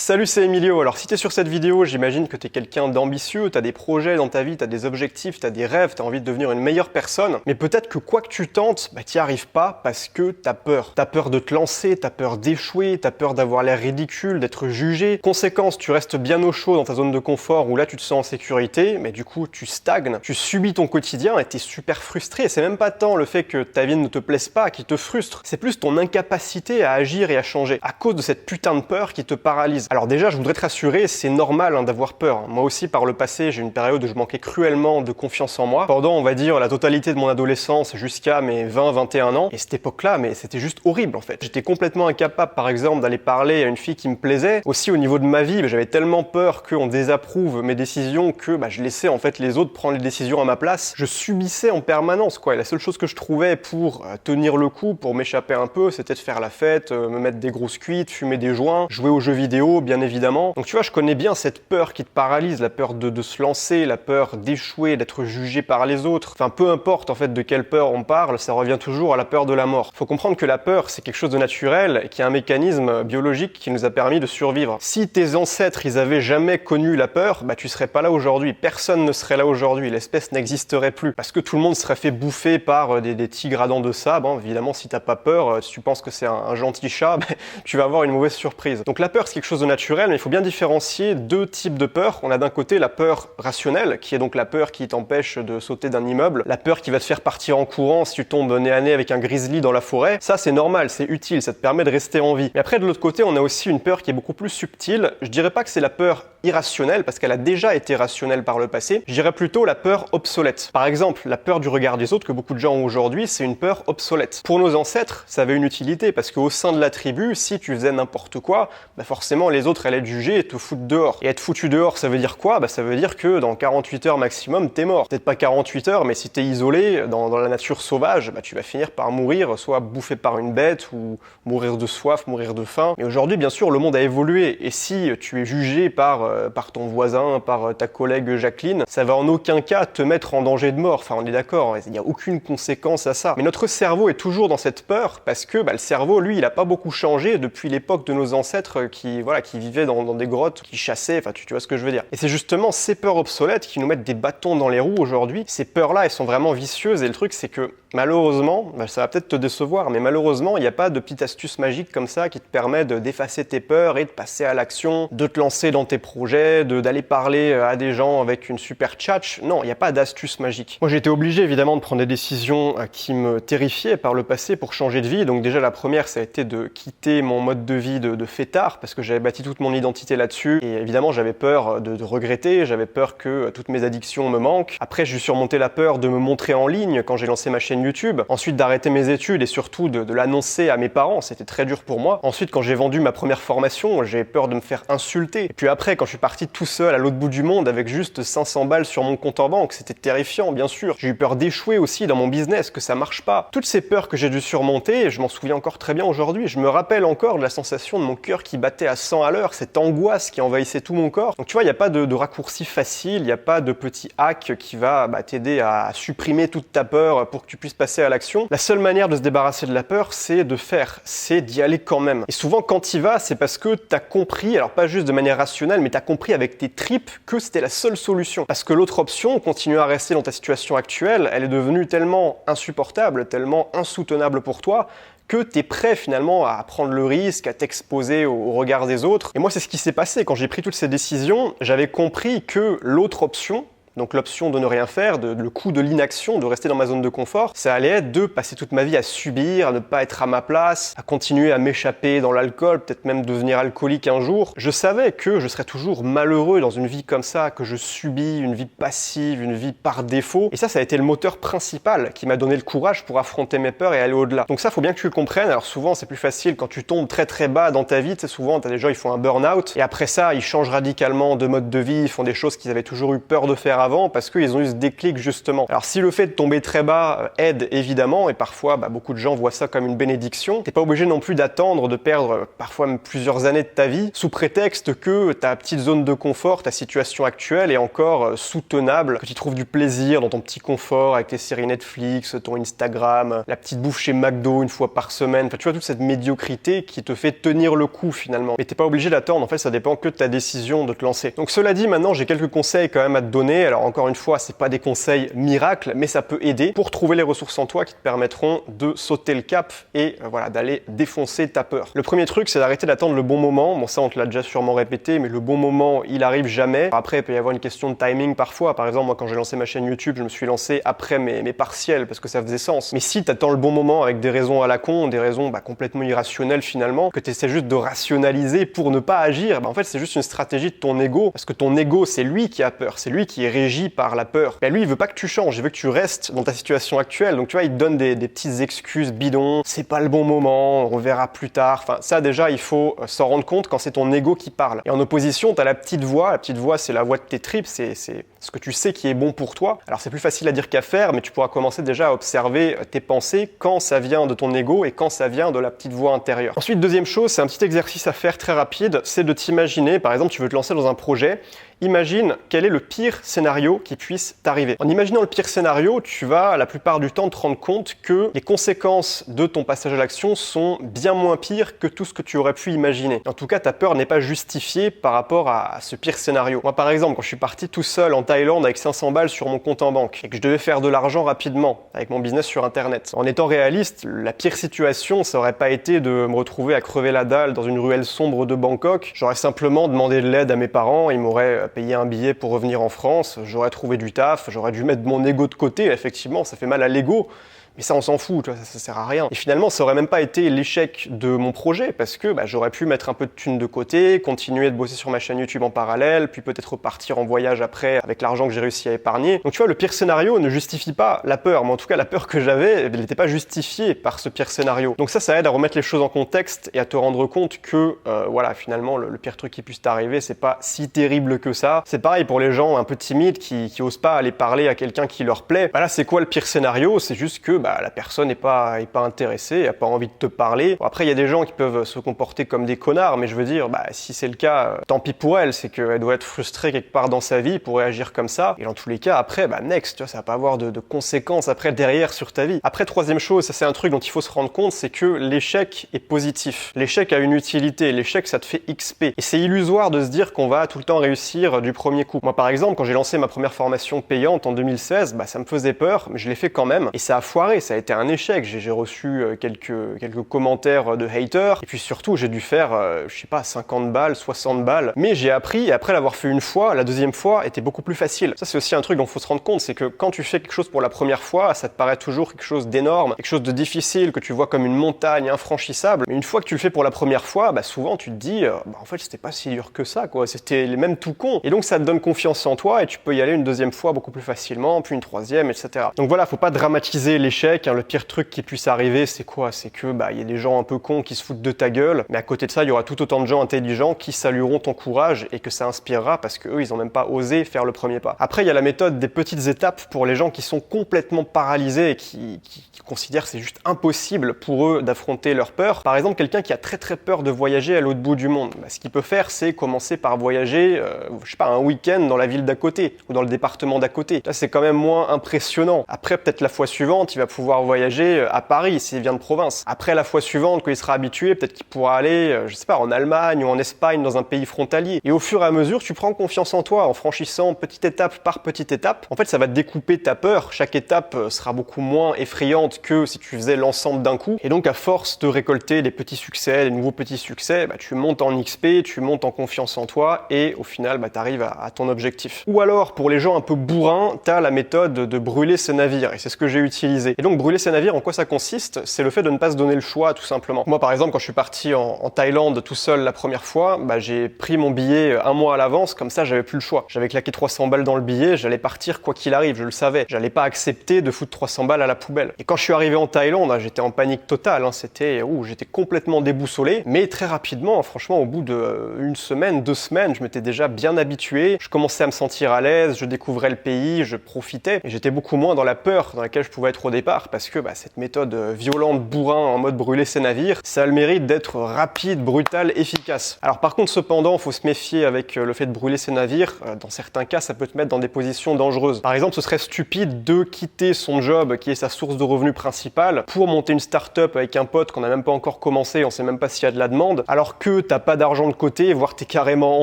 Salut, c'est Emilio. Alors si t'es sur cette vidéo, j'imagine que t'es quelqu'un d'ambitieux, t'as des projets dans ta vie, t'as des objectifs, t'as des rêves, t'as envie de devenir une meilleure personne, mais peut-être que quoi que tu tentes, t'y arrives pas parce que t'as peur. T'as peur de te lancer, t'as peur d'échouer, t'as peur d'avoir l'air ridicule, d'être jugé. Conséquence, tu restes bien au chaud dans ta zone de confort où là tu te sens en sécurité, mais du coup tu stagnes, tu subis ton quotidien et t'es super frustré. C'est même pas tant le fait que ta vie ne te plaise pas qui te frustre, c'est plus ton incapacité à agir et à changer à cause de cette putain de peur qui te paralyse. Alors déjà, je voudrais te rassurer, c'est normal d'avoir peur. Moi aussi, par le passé, j'ai eu une période où je manquais cruellement de confiance en moi. Pendant, on va dire, la totalité de mon adolescence jusqu'à mes 20-21 ans. Et cette époque-là, mais c'était juste horrible en fait. J'étais complètement incapable, par exemple, d'aller parler à une fille qui me plaisait. Aussi, au niveau de ma vie, j'avais tellement peur qu'on désapprouve mes décisions que je laissais en fait les autres prendre les décisions à ma place. Je subissais en permanence, quoi. Et la seule chose que je trouvais pour tenir le coup, pour m'échapper un peu, c'était de faire la fête, me mettre des grosses cuites, fumer des joints, jouer aux jeux vidéo, bien évidemment. Donc tu vois, je connais bien cette peur qui te paralyse, la peur de se lancer, la peur d'échouer, d'être jugé par les autres. Enfin, peu importe en fait de quelle peur on parle, ça revient toujours à la peur de la mort. Faut comprendre que la peur, c'est quelque chose de naturel et qui est un mécanisme biologique qui nous a permis de survivre. Si tes ancêtres, ils avaient jamais connu la peur, tu serais pas là aujourd'hui. Personne ne serait là aujourd'hui. L'espèce n'existerait plus. Parce que tout le monde serait fait bouffer par des tigres à dents de sable. Évidemment, si t'as pas peur, si tu penses que c'est un gentil chat, tu vas avoir une mauvaise surprise. Donc la peur, c'est quelque chose de naturel, mais il faut bien différencier deux types de peur. On a d'un côté la peur rationnelle, qui est donc la peur qui t'empêche de sauter d'un immeuble, la peur qui va te faire partir en courant si tu tombes nez à nez avec un grizzly dans la forêt. Ça, c'est normal, c'est utile, ça te permet de rester en vie. Mais après, de l'autre côté, on a aussi une peur qui est beaucoup plus subtile. Je dirais pas que c'est la peur irrationnelle, parce qu'elle a déjà été rationnelle par le passé. Je dirais plutôt la peur obsolète. Par exemple, la peur du regard des autres que beaucoup de gens ont aujourd'hui, c'est une peur obsolète. Pour nos ancêtres, ça avait une utilité, parce qu'au sein de la tribu, si tu faisais n'importe quoi, forcément les autres allaient te juger et te foutre dehors. Et être foutu dehors, ça veut dire quoi? Ça veut dire que dans 48 heures maximum, t'es mort. Peut-être pas 48 heures, mais si t'es isolé dans la nature sauvage, tu vas finir par mourir, soit bouffé par une bête, ou mourir de soif, mourir de faim. Et aujourd'hui, bien sûr, le monde a évolué, et si tu es jugé par ton voisin, par ta collègue Jacqueline, ça va en aucun cas te mettre en danger de mort. Enfin, on est d'accord, il n'y a aucune conséquence à ça. Mais notre cerveau est toujours dans cette peur, parce que le cerveau, lui, il a pas beaucoup changé depuis l'époque de nos ancêtres qui vivaient dans des grottes, qui chassaient, enfin tu vois ce que je veux dire. Et c'est justement ces peurs obsolètes qui nous mettent des bâtons dans les roues aujourd'hui. Ces peurs-là, elles sont vraiment vicieuses, et le truc c'est que malheureusement, ça va peut-être te décevoir, mais malheureusement, il n'y a pas de petite astuce magique comme ça qui te permet d'effacer tes peurs et de passer à l'action, de te lancer dans tes projets, d'aller parler à des gens avec une super tchatch. Non, il n'y a pas d'astuce magique. Moi, j'ai été obligé évidemment de prendre des décisions qui me terrifiaient par le passé pour changer de vie. Donc déjà, la première, ça a été de quitter mon mode de vie de fêtard, parce que j'avais bâti toute mon identité là-dessus. Et évidemment, j'avais peur de regretter, j'avais peur que toutes mes addictions me manquent. Après, j'ai surmonté la peur de me montrer en ligne quand j'ai lancé ma chaîne YouTube. Ensuite, d'arrêter mes études et surtout de l'annoncer à mes parents. C'était très dur pour moi. Ensuite, quand j'ai vendu ma première formation, j'ai peur de me faire insulter. Et puis après, quand je suis parti tout seul à l'autre bout du monde avec juste 500 balles sur mon compte en banque, c'était terrifiant, bien sûr. J'ai eu peur d'échouer aussi dans mon business, que ça marche pas. Toutes ces peurs que j'ai dû surmonter, je m'en souviens encore très bien aujourd'hui. Je me rappelle encore de la sensation de mon cœur qui battait à 100 à l'heure, cette angoisse qui envahissait tout mon corps. Donc tu vois, il n'y a pas de raccourci facile, il n'y a pas de petit hack qui va t'aider à supprimer toute ta peur pour que tu puisses passer à l'action. La seule manière de se débarrasser de la peur, c'est de faire, c'est d'y aller quand même. Et souvent, quand tu y vas, c'est parce que tu as compris, alors pas juste de manière rationnelle, mais tu as compris avec tes tripes que c'était la seule solution. Parce que l'autre option, continuer à rester dans ta situation actuelle, elle est devenue tellement insupportable, tellement insoutenable pour toi, que tu es prêt finalement à prendre le risque, à t'exposer au regard des autres. Et moi, c'est ce qui s'est passé. Quand j'ai pris toutes ces décisions, j'avais compris que l'autre option, donc l'option de ne rien faire, le coût de l'inaction, de rester dans ma zone de confort, ça allait être de passer toute ma vie à subir, à ne pas être à ma place, à continuer à m'échapper dans l'alcool, peut-être même devenir alcoolique un jour. Je savais que je serais toujours malheureux dans une vie comme ça, que je subis une vie passive, une vie par défaut. Et ça a été le moteur principal qui m'a donné le courage pour affronter mes peurs et aller au-delà. Donc ça, faut bien que tu le comprennes. Alors souvent, c'est plus facile quand tu tombes très très bas dans ta vie. Tu sais, souvent, t'as des gens, ils font un burn-out. Et après ça, ils changent radicalement de mode de vie, ils font des choses qu'ils avaient toujours eu peur de faire avant parce qu'ils ont eu ce déclic justement. Alors si le fait de tomber très bas aide évidemment, et parfois beaucoup de gens voient ça comme une bénédiction, t'es pas obligé non plus d'attendre de perdre parfois même plusieurs années de ta vie sous prétexte que ta petite zone de confort, ta situation actuelle est encore soutenable, que tu trouves du plaisir dans ton petit confort avec tes séries Netflix, ton Instagram, la petite bouffe chez McDo une fois par semaine, enfin tu vois toute cette médiocrité qui te fait tenir le coup finalement. Mais t'es pas obligé d'attendre, en fait ça dépend que de ta décision de te lancer. Donc cela dit, maintenant j'ai quelques conseils quand même à te donner. Alors encore une fois, c'est pas des conseils miracles, mais ça peut aider pour trouver les ressources en toi qui te permettront de sauter le cap et voilà, d'aller défoncer ta peur. Le premier truc, c'est d'arrêter d'attendre le bon moment. Bon ça on te l'a déjà sûrement répété, mais le bon moment il arrive jamais. Après il peut y avoir une question de timing parfois. Par exemple moi quand j'ai lancé ma chaîne YouTube, je me suis lancé après mes partiels parce que ça faisait sens. Mais si t'attends le bon moment avec des raisons à la con, des raisons complètement irrationnelles finalement, que t'essaies juste de rationaliser pour ne pas agir, en fait c'est juste une stratégie de ton ego, parce que ton ego c'est lui qui a peur, c'est lui qui est régi par la peur. Lui il veut pas que tu changes, il veut que tu restes dans ta situation actuelle. Donc tu vois, il te donne des petites excuses bidons, c'est pas le bon moment, on verra plus tard. Enfin ça déjà il faut s'en rendre compte quand c'est ton ego qui parle. Et en opposition t'as la petite voix c'est la voix de tes tripes, c'est ce que tu sais qui est bon pour toi. Alors c'est plus facile à dire qu'à faire, mais tu pourras commencer déjà à observer tes pensées quand ça vient de ton ego et quand ça vient de la petite voix intérieure. Ensuite, deuxième chose, c'est un petit exercice à faire très rapide, c'est de t'imaginer, par exemple, tu veux te lancer dans un projet. Imagine quel est le pire scénario qui puisse t'arriver. En imaginant le pire scénario, tu vas la plupart du temps te rendre compte que les conséquences de ton passage à l'action sont bien moins pires que tout ce que tu aurais pu imaginer. En tout cas, ta peur n'est pas justifiée par rapport à ce pire scénario. Moi, par exemple, quand je suis parti tout seul en Thaïlande avec 500 balles sur mon compte en banque et que je devais faire de l'argent rapidement avec mon business sur Internet, en étant réaliste, la pire situation, ça aurait pas été de me retrouver à crever la dalle dans une ruelle sombre de Bangkok. J'aurais simplement demandé de l'aide à mes parents, ils m'auraient payé un billet pour revenir en France, j'aurais trouvé du taf, j'aurais dû mettre mon ego de côté, effectivement, ça fait mal à l'ego. Mais ça, on s'en fout, tu vois, ça sert à rien. Et finalement, ça aurait même pas été l'échec de mon projet parce que j'aurais pu mettre un peu de thunes de côté, continuer de bosser sur ma chaîne YouTube en parallèle, puis peut-être repartir en voyage après avec l'argent que j'ai réussi à épargner. Donc tu vois, le pire scénario ne justifie pas la peur, mais en tout cas, la peur que j'avais, elle n'était pas justifiée par ce pire scénario. Donc ça aide à remettre les choses en contexte et à te rendre compte que, voilà, finalement, le pire truc qui puisse t'arriver, c'est pas si terrible que ça. C'est pareil pour les gens un peu timides qui osent pas aller parler à quelqu'un qui leur plaît. Là, c'est quoi le pire scénario? C'est juste que la personne n'est pas intéressée, n'a pas envie de te parler. Bon, après, il y a des gens qui peuvent se comporter comme des connards, mais je veux dire, si c'est le cas, tant pis pour elle, c'est qu'elle doit être frustrée quelque part dans sa vie pour réagir comme ça. Et dans tous les cas, après, next, tu vois, ça va pas avoir de conséquences après derrière sur ta vie. Après, troisième chose, ça c'est un truc dont il faut se rendre compte, c'est que l'échec est positif. L'échec a une utilité, l'échec ça te fait XP. Et c'est illusoire de se dire qu'on va tout le temps réussir du premier coup. Moi par exemple, quand j'ai lancé ma première formation payante en 2016, ça me faisait peur, mais je l'ai fait quand même. Et ça a foiré, ça a été un échec. J'ai reçu quelques commentaires de haters. Et puis surtout, j'ai dû faire, je sais pas, 50 balles, 60 balles. Mais j'ai appris, et après l'avoir fait une fois, la deuxième fois était beaucoup plus facile. Ça, c'est aussi un truc dont il faut se rendre compte, c'est que quand tu fais quelque chose pour la première fois, ça te paraît toujours quelque chose d'énorme, quelque chose de difficile, que tu vois comme une montagne infranchissable. Mais une fois que tu le fais pour la première fois, souvent tu te dis, en fait, c'était pas si dur que ça, quoi. C'était même tout con. Et donc, ça te donne confiance en toi et tu peux y aller une deuxième fois beaucoup plus facilement, puis une troisième, etc. Donc voilà, faut pas dramatiser l'échec. Le pire truc qui puisse arriver, c'est quoi? C'est que il y a des gens un peu cons qui se foutent de ta gueule, mais à côté de ça, il y aura tout autant de gens intelligents qui salueront ton courage et que ça inspirera parce que eux, ils ont même pas osé faire le premier pas. Après, il y a la méthode des petites étapes pour les gens qui sont complètement paralysés et qui considèrent que c'est juste impossible pour eux d'affronter leur peur. Par exemple, quelqu'un qui a très très peur de voyager à l'autre bout du monde, ce qu'il peut faire, c'est commencer par voyager, je sais pas, un week-end dans la ville d'à côté ou dans le département d'à côté. Là, c'est quand même moins impressionnant. Après, peut-être la fois suivante, il va pouvoir voyager à Paris s'il vient de province. Après la fois suivante, quand il sera habitué, peut-être qu'il pourra aller, je sais pas, en Allemagne ou en Espagne, dans un pays frontalier. Et au fur et à mesure, tu prends confiance en toi en franchissant petite étape par petite étape. En fait, ça va découper ta peur. Chaque étape sera beaucoup moins effrayante que si tu faisais l'ensemble d'un coup. Et donc, à force de récolter des petits succès, des nouveaux petits succès, tu montes en XP, tu montes en confiance en toi et au final, tu arrives à ton objectif. Ou alors, pour les gens un peu bourrins, t'as la méthode de brûler ce navire et c'est ce que j'ai utilisé. Et donc brûler ses navires, en quoi ça consiste? C'est le fait de ne pas se donner le choix, tout simplement. Moi par exemple, quand je suis parti en Thaïlande tout seul la première fois, j'ai pris mon billet un mois à l'avance, comme ça j'avais plus le choix. J'avais claqué 300 balles dans le billet, j'allais partir quoi qu'il arrive, je le savais. J'allais pas accepter de foutre 300 balles à la poubelle. Et quand je suis arrivé en Thaïlande, j'étais en panique totale, j'étais complètement déboussolé, mais très rapidement, franchement, au bout d'une semaine, 2 semaines, je m'étais déjà bien habitué, je commençais à me sentir à l'aise, je découvrais le pays, je profitais, et j'étais beaucoup moins dans la peur dans laquelle je pouvais être au départ, parce que cette méthode violente, bourrin, en mode brûler ses navires, ça a le mérite d'être rapide, brutal, efficace. Alors par contre, cependant, il faut se méfier avec le fait de brûler ses navires. Dans certains cas, ça peut te mettre dans des positions dangereuses. Par exemple, ce serait stupide de quitter son job, qui est sa source de revenus principale, pour monter une start-up avec un pote qu'on n'a même pas encore commencé, on sait même pas s'il y a de la demande, alors que t'as pas d'argent de côté, voire t'es carrément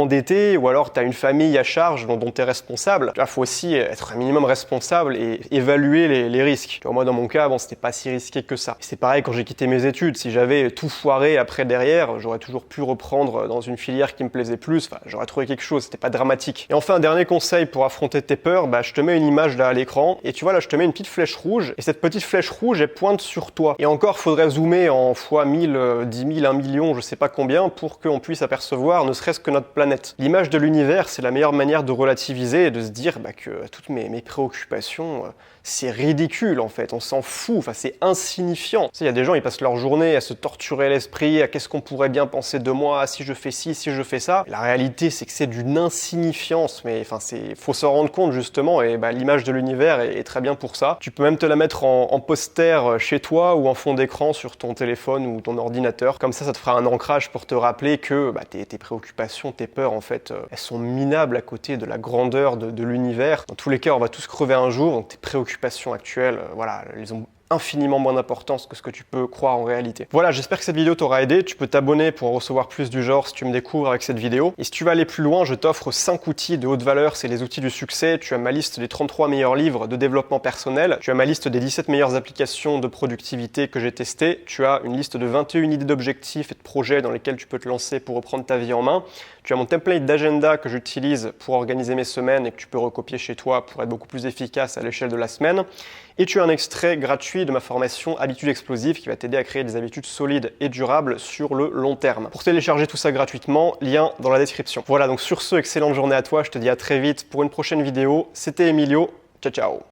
endetté, ou alors t'as une famille à charge dont t'es responsable. Il faut aussi être un minimum responsable et évaluer les risques. Moi, dans mon cas, c'était pas si risqué que ça. C'est pareil quand j'ai quitté mes études. Si j'avais tout foiré après derrière, j'aurais toujours pu reprendre dans une filière qui me plaisait plus. J'aurais trouvé quelque chose, c'était pas dramatique. Et enfin, un dernier conseil pour affronter tes peurs, je te mets une image là à l'écran, et tu vois là, je te mets une petite flèche rouge, et cette petite flèche rouge, elle pointe sur toi. Et encore, faudrait zoomer en fois 1000, 10 000, 1 million, je sais pas combien, pour qu'on puisse apercevoir ne serait-ce que notre planète. L'image de l'univers, c'est la meilleure manière de relativiser et de se dire que toutes mes préoccupations, c'est ridicule en fait, on s'en fout, c'est insignifiant. Il y a des gens, ils passent leur journée à se torturer l'esprit, à qu'est-ce qu'on pourrait bien penser de moi, si je fais ci, si je fais ça. Et la réalité, c'est que c'est d'une insignifiance, mais faut s'en rendre compte justement, et l'image de l'univers est très bien pour ça. Tu peux même te la mettre en poster chez toi ou en fond d'écran sur ton téléphone ou ton ordinateur. Comme ça te fera un ancrage pour te rappeler que tes préoccupations, tes peurs, en fait, elles sont minables à côté de la grandeur de l'univers. Dans tous les cas, on va tous crever un jour, donc tes préoccupations actuelles, elles ont infiniment moins d'importance que ce que tu peux croire en réalité. Voilà, j'espère que cette vidéo t'aura aidé. Tu peux t'abonner pour en recevoir plus du genre si tu me découvres avec cette vidéo. Et si tu veux aller plus loin, je t'offre 5 outils de haute valeur, c'est les outils du succès. Tu as ma liste des 33 meilleurs livres de développement personnel. Tu as ma liste des 17 meilleures applications de productivité que j'ai testées. Tu as une liste de 21 idées d'objectifs et de projets dans lesquels tu peux te lancer pour reprendre ta vie en main. Tu as mon template d'agenda que j'utilise pour organiser mes semaines et que tu peux recopier chez toi pour être beaucoup plus efficace à l'échelle de la semaine. Et tu as un extrait gratuit de ma formation Habitudes explosives qui va t'aider à créer des habitudes solides et durables sur le long terme. Pour télécharger tout ça gratuitement, lien dans la description. Voilà, donc sur ce, excellente journée à toi, je te dis à très vite pour une prochaine vidéo. C'était Emilio, ciao ciao.